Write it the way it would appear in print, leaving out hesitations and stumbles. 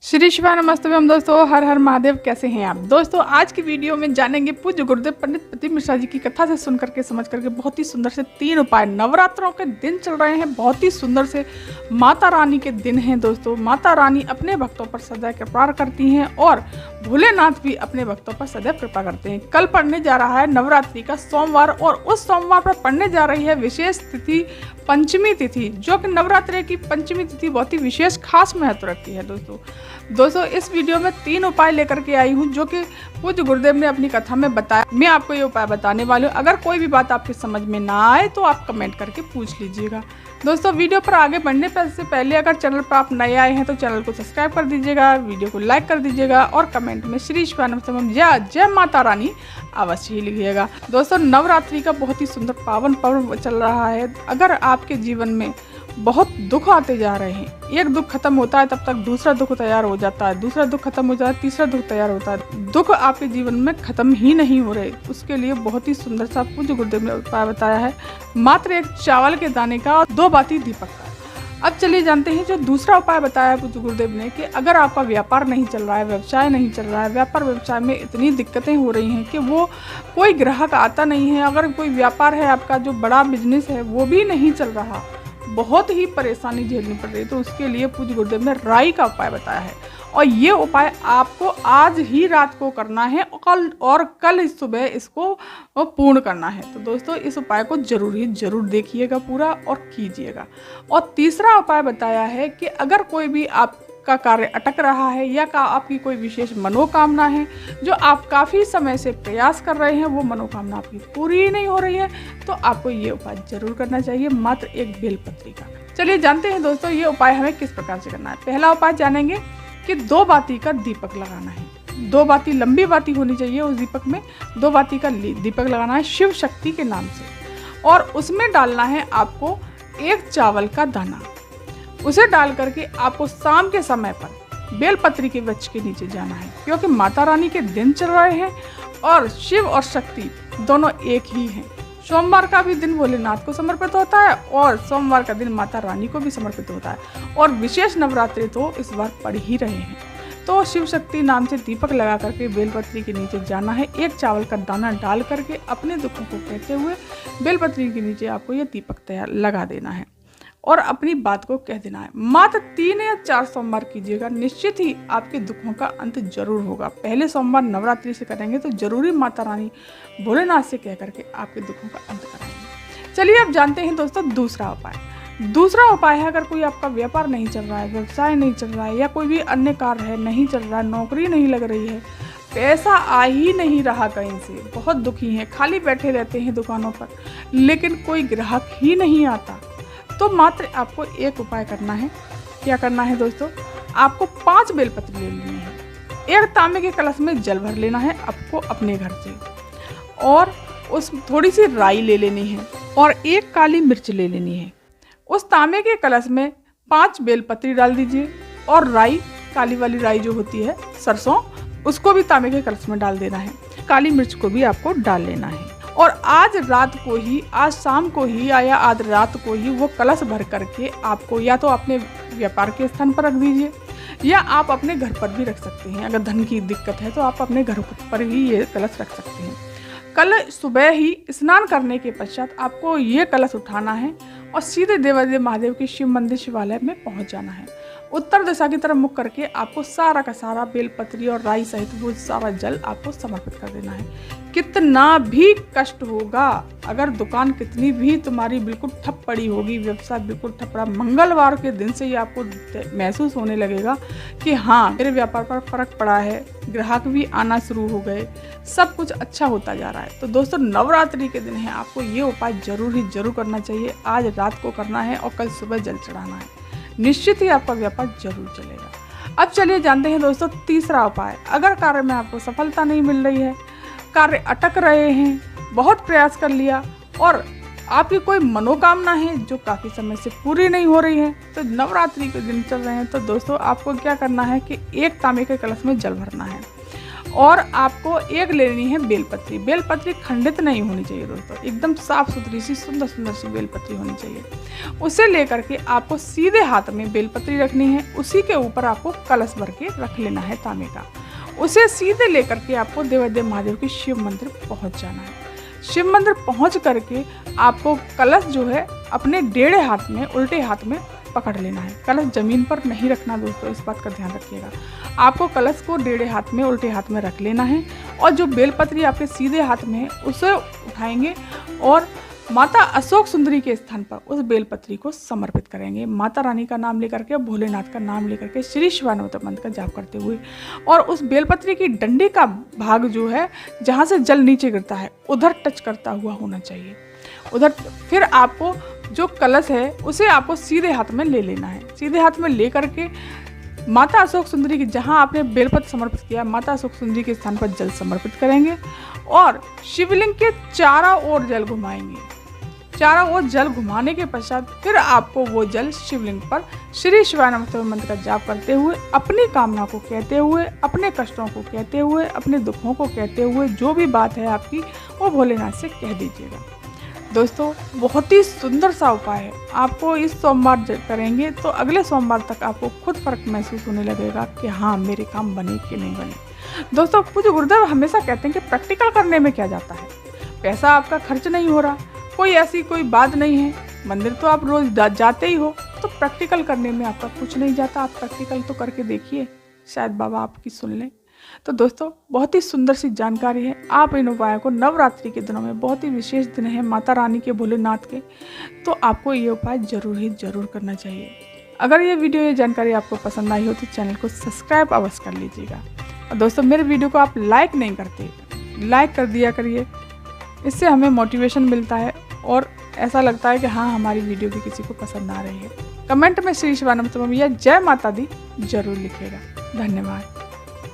श्री शिवा नमस्ते हम दोस्तों, हर हर महादेव। कैसे हैं आप दोस्तों? आज की वीडियो में जानेंगे पूज्य गुरुदेव पंडित प्रदीप मिश्रा जी की कथा से सुन करके समझ करके बहुत ही सुंदर से 3 उपाय। नवरात्रों के दिन चल रहे हैं, बहुत ही सुंदर से माता रानी के दिन हैं दोस्तों। माता रानी अपने भक्तों पर सदैव कृपा करती हैं और भोलेनाथ भी अपने भक्तों पर सदैव कृपा करते हैं। कल पढ़ने जा रहा है नवरात्रि का सोमवार और उस सोमवार पर पढ़ने जा रही है विशेष तिथि पंचमी तिथि, जो कि नवरात्रि की पंचमी तिथि बहुत ही विशेष खास महत्व रखती है दोस्तों इस वीडियो में 3 उपाय लेकर के आई हूँ जो कि पूज्य गुरुदेव ने अपनी कथा में बताया। मैं आपको ये उपाय बताने वाली हूँ। अगर कोई भी बात आपकी समझ में ना आए तो आप कमेंट करके पूछ लीजिएगा। दोस्तों वीडियो पर आगे बढ़ने से पहले अगर चैनल पर आप नए आए हैं तो चैनल को सब्सक्राइब कर दीजिएगा, वीडियो को लाइक कर दीजिएगा और कमेंट में श्री शिवा नमस्तम जय माता रानी अवश्य ही लिखिएगा। दोस्तों नवरात्रि का बहुत ही सुंदर पावन पर्व चल रहा है। अगर आपके जीवन में बहुत दुख आते जा रहे हैं, एक दुख खत्म होता है तब तक दूसरा दुख तैयार हो जाता है, दूसरा दुख खत्म हो जाता है तीसरा दुख तैयार होता है, दुख आपके जीवन में खत्म ही नहीं हो रहे, उसके लिए बहुत ही सुंदर सा पूज्य गुरुदेव ने उपाय बताया है, मात्र 1 चावल के दाने का और 2 बाती दीपक का। अब चलिए जानते हैं जो दूसरा उपाय बताया है पूज्य गुरुदेव ने कि अगर आपका व्यापार नहीं चल रहा है, व्यवसाय नहीं चल रहा है, व्यापार व्यवसाय में इतनी दिक्कतें हो रही हैं कि वो कोई ग्राहक आता नहीं है, अगर कोई व्यापार है आपका जो बड़ा बिजनेस है वो भी नहीं चल रहा, बहुत ही परेशानी झेलनी पड़ रही है, तो उसके लिए पूज्य गुरुदेव ने राई का उपाय बताया है और ये उपाय आपको आज ही रात को करना है और कल सुबह इसको पूर्ण करना है। तो दोस्तों इस उपाय को जरूर देखिएगा पूरा और कीजिएगा। और तीसरा उपाय बताया है कि अगर कोई भी आपका कार्य अटक रहा है या आपकी कोई विशेष मनोकामना है जो आप काफ़ी समय से प्रयास कर रहे हैं, वो मनोकामना आपकी पूरी नहीं हो रही है, तो आपको ये उपाय जरूर करना चाहिए, मात्र 1 बेलपत्री का। चलिए जानते हैं दोस्तों ये उपाय हमें किस प्रकार से करना है। पहला उपाय जानेंगे कि 2 बाती का दीपक लगाना है। 2 बाती, लंबी बाती होनी चाहिए उस दीपक में, 2 बाती का दीपक लगाना है शिव शक्ति के नाम से और उसमें डालना है आपको 1 चावल का दाना। उसे डाल करके आपको शाम के समय पर बेलपत्री के वृक्ष के नीचे जाना है, क्योंकि माता रानी के दिन चल रहे हैं और शिव और शक्ति दोनों एक ही हैं। सोमवार का भी दिन भोलेनाथ को समर्पित होता है और सोमवार का दिन माता रानी को भी समर्पित होता है और विशेष नवरात्रि तो इस बार पड़ ही रहे हैं। तो शिव शक्ति नाम से दीपक लगा करके बेलपत्री के नीचे जाना है, 1 चावल का दाना डाल करके अपने दुखों को कहते हुए बेलपत्री के नीचे आपको यह दीपक तैयार लगा देना है और अपनी बात को कह देना है। मात्र 3 या 4 सोमवार कीजिएगा, निश्चित ही आपके दुखों का अंत जरूर होगा। पहले सोमवार नवरात्रि से करेंगे तो जरूरी माता रानी भोलेनाथ से कह करके आपके दुखों का अंत कराएंगे। चलिए अब जानते हैं दोस्तों दूसरा उपाय। दूसरा उपाय है अगर कोई आपका व्यापार नहीं चल रहा है, व्यवसाय नहीं चल रहा है या कोई भी अन्य कार्य है नहीं चल रहा है, नौकरी नहीं लग रही है, पैसा आ ही नहीं रहा कहीं से, बहुत दुखी हैं, खाली बैठे रहते हैं दुकानों पर लेकिन कोई ग्राहक ही नहीं आता, तो मात्र आपको 1 उपाय करना है। क्या करना है दोस्तों? आपको 5 बेलपत्र ले लेनी है, 1 तांबे के कलश में जल भर लेना है आपको अपने घर से और उस थोड़ी सी राई ले लेनी है और 1 काली मिर्च ले लेनी है। उस तांबे के कलश में 5 बेलपत्री डाल दीजिए और राई, काली वाली राई जो होती है सरसों, उसको भी तांबे के कलश में डाल देना है। काली मिर्च को भी आपको डाल लेना है और आज रात को ही, आज शाम को ही या आज रात को ही वो कलश भर करके आपको या तो अपने व्यापार के स्थान पर रख दीजिए या आप अपने घर पर भी रख सकते हैं। अगर धन की दिक्कत है तो आप अपने घर पर भी ये कलश रख सकते हैं। कल सुबह ही स्नान करने के पश्चात आपको ये कलश उठाना है और सीधे देवादेव महादेव के शिव मंदिर शिवालय में पहुंच जाना है। उत्तर दिशा की तरफ मुख करके आपको सारा का सारा बेलपत्री और राई सहित वो सारा जल आपको समर्पित कर देना है। कितना भी कष्ट होगा, अगर दुकान कितनी भी तुम्हारी बिल्कुल ठप पड़ी होगी, व्यवसाय बिल्कुल ठप पड़ा, मंगलवार के दिन से ही आपको महसूस होने लगेगा कि हाँ मेरे व्यापार पर फर्क पड़ा है, ग्राहक भी आना शुरू हो गए, सब कुछ अच्छा होता जा रहा है। तो दोस्तों नवरात्रि के दिन है, आपको ये उपाय जरूर करना चाहिए। आज रात को करना है और कल सुबह जल चढ़ाना है, निश्चित ही आपका व्यापार जरूर चलेगा। अब चलिए जानते हैं दोस्तों तीसरा उपाय। अगर कार्य में आपको सफलता नहीं मिल रही है, कार्य अटक रहे हैं, बहुत प्रयास कर लिया और आपकी कोई मनोकामना है जो काफ़ी समय से पूरी नहीं हो रही है, तो नवरात्रि के दिन चल रहे हैं, तो दोस्तों आपको क्या करना है कि 1 तांबे के कलश में जल भरना है और आपको एक लेनी है बेलपत्री। बेलपत्री खंडित नहीं होनी चाहिए दोस्तों, एकदम साफ सुथरी सी सुंदर सुंदर सी बेलपत्री होनी चाहिए। उसे लेकर के आपको सीधे हाथ में बेलपत्री रखनी है, उसी के ऊपर आपको कलश भर के रख लेना है तांबे का। उसे सीधे लेकर के आपको देवादेव महादेव के शिव मंदिर पहुंच जाना है। शिव मंदिर पहुंच करके आपको कलश जो है अपने टेढ़े हाथ में, उल्टे हाथ में पकड़ लेना है। कलश जमीन पर नहीं रखना दोस्तों, इस बात का ध्यान रखिएगा। आपको कलश को टेढ़े हाथ में, उल्टे हाथ में रख लेना है और जो बेलपत्री आपके सीधे हाथ में है उसे उठाएंगे और माता अशोक सुंदरी के स्थान पर उस बेलपत्री को समर्पित करेंगे। माता रानी का नाम लेकर के, भोलेनाथ का नाम लेकर के, श्री शिवानंद मंत्र का जाप करते हुए, और उस बेलपत्री की डंडी का भाग जो है जहाँ से जल नीचे गिरता है उधर टच करता हुआ होना चाहिए। उधर फिर आपको जो कलश है उसे आपको सीधे हाथ में ले लेना है। सीधे हाथ में ले करके माता अशोक सुंदरी की, जहाँ आपने बेलपत्र समर्पित किया, माता अशोक सुंदरी के स्थान पर जल समर्पित करेंगे और शिवलिंग के चारों ओर जल घुमाएंगे। चारों ओर जल घुमाने के पश्चात फिर आपको वो जल शिवलिंग पर श्री शिवानंद मंत्र का जाप करते हुए, अपनी कामना को कहते हुए, अपने कष्टों को कहते हुए, अपने दुखों को कहते हुए, जो भी बात है आपकी वो भोलेनाथ से कह दीजिएगा। दोस्तों बहुत ही सुंदर सा उपाय है। आपको इस सोमवार करेंगे तो अगले सोमवार तक आपको खुद फर्क महसूस होने लगेगा कि हाँ मेरे काम बने कि नहीं बने। दोस्तों पूज्य गुरुदेव हमेशा कहते हैं कि प्रैक्टिकल करने में क्या जाता है, पैसा आपका खर्च नहीं हो रहा, कोई ऐसी कोई बात नहीं है, मंदिर तो आप रोज जाते ही हो, तो प्रैक्टिकल करने में आपका कुछ नहीं जाता। आप प्रैक्टिकल तो करके देखिए, शायद बाबा आपकी सुन लें। तो दोस्तों बहुत ही सुंदर सी जानकारी है। आप इन उपायों को नवरात्रि के दिनों में, बहुत ही विशेष दिन है माता रानी के, भोलेनाथ के, तो आपको ये उपाय जरूर करना चाहिए। अगर ये वीडियो, ये जानकारी आपको पसंद आई हो तो चैनल को सब्सक्राइब अवश्य कर लीजिएगा। और दोस्तों मेरे वीडियो को आप लाइक नहीं करते, लाइक कर दिया करिए, इससे हमें मोटिवेशन मिलता है और ऐसा लगता है कि हाँ हमारी वीडियो भी किसी को पसंद आ रही है। कमेंट में श्री शिवानंद या जय माता दी जरूर लिखिएगा। धन्यवाद।